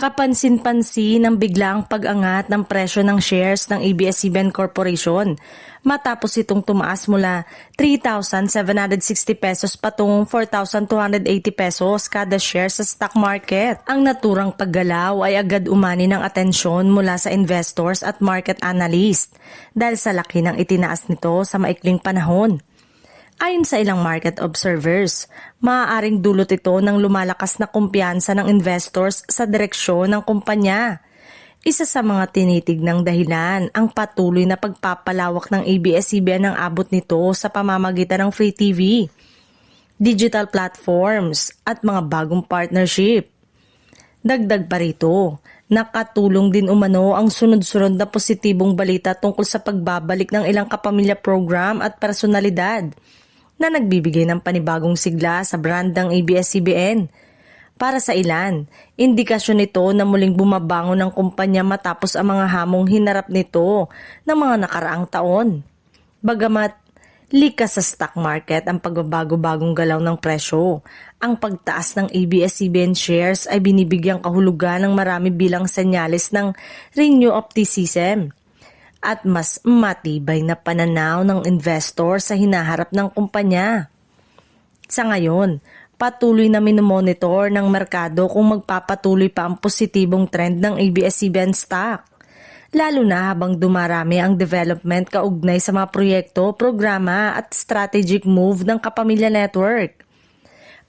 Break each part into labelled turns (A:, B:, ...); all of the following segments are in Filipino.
A: Kapansin-pansin ang biglang pag-angat ng presyo ng shares ng ABS-CBN Corporation matapos itong tumaas mula 3,760 pesos patungong 4,280 pesos kada share sa stock market. Ang naturang paggalaw ay agad umani ng atensyon mula sa investors at market analyst dahil sa laki ng itinaas nito sa maikling panahon. Ayon sa ilang market observers, maaaring dulot ito ng lumalakas na kumpiyansa ng investors sa direksyon ng kumpanya. Isa sa mga tinitignang dahilan ang patuloy na pagpapalawak ng ABS-CBN ng abot nito sa pamamagitan ng free TV, digital platforms at mga bagong partnership. Dagdag pa rito, nakatulong din umano ang sunod-sunod na positibong balita tungkol sa pagbabalik ng ilang kapamilya program at personalidad na nagbibigay ng panibagong sigla sa brand ng ABS-CBN. Para sa ilan, indikasyon nito na muling bumabangon ng kumpanya matapos ang mga hamong hinarap nito ng mga nakaraang taon. Bagamat likas sa stock market ang pagbabago-bagong galaw ng presyo, ang pagtaas ng ABS-CBN shares ay binibigyang kahulugan ng marami bilang senyales ng renewed optimism at mas matibay na pananaw ng investor sa hinaharap ng kumpanya. Sa ngayon, patuloy na minomonitor ng merkado kung magpapatuloy pa ang positibong trend ng ABS-CBN stock, lalo na habang dumarami ang development kaugnay sa mga proyekto, programa at strategic move ng Kapamilya Network.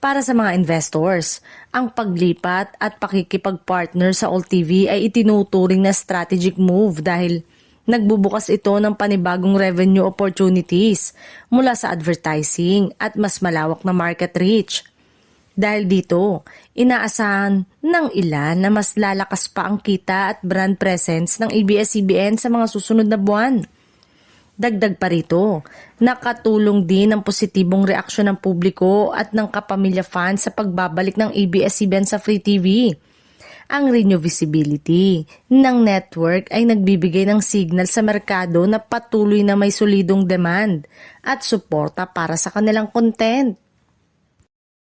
A: Para sa mga investors, ang paglipat at pakikipag-partner sa AllTV ay itinuturing na strategic move dahil nagbubukas ito ng panibagong revenue opportunities mula sa advertising at mas malawak na market reach. Dahil dito, inaasahan ng ilan na mas lalakas pa ang kita at brand presence ng ABS-CBN sa mga susunod na buwan. Dagdag pa rito, nakatulong din ang positibong reaksyon ng publiko at ng kapamilya fans sa pagbabalik ng ABS-CBN sa free TV. Ang renewed visibility ng network ay nagbibigay ng signal sa merkado na patuloy na may solidong demand at suporta para sa kanilang content.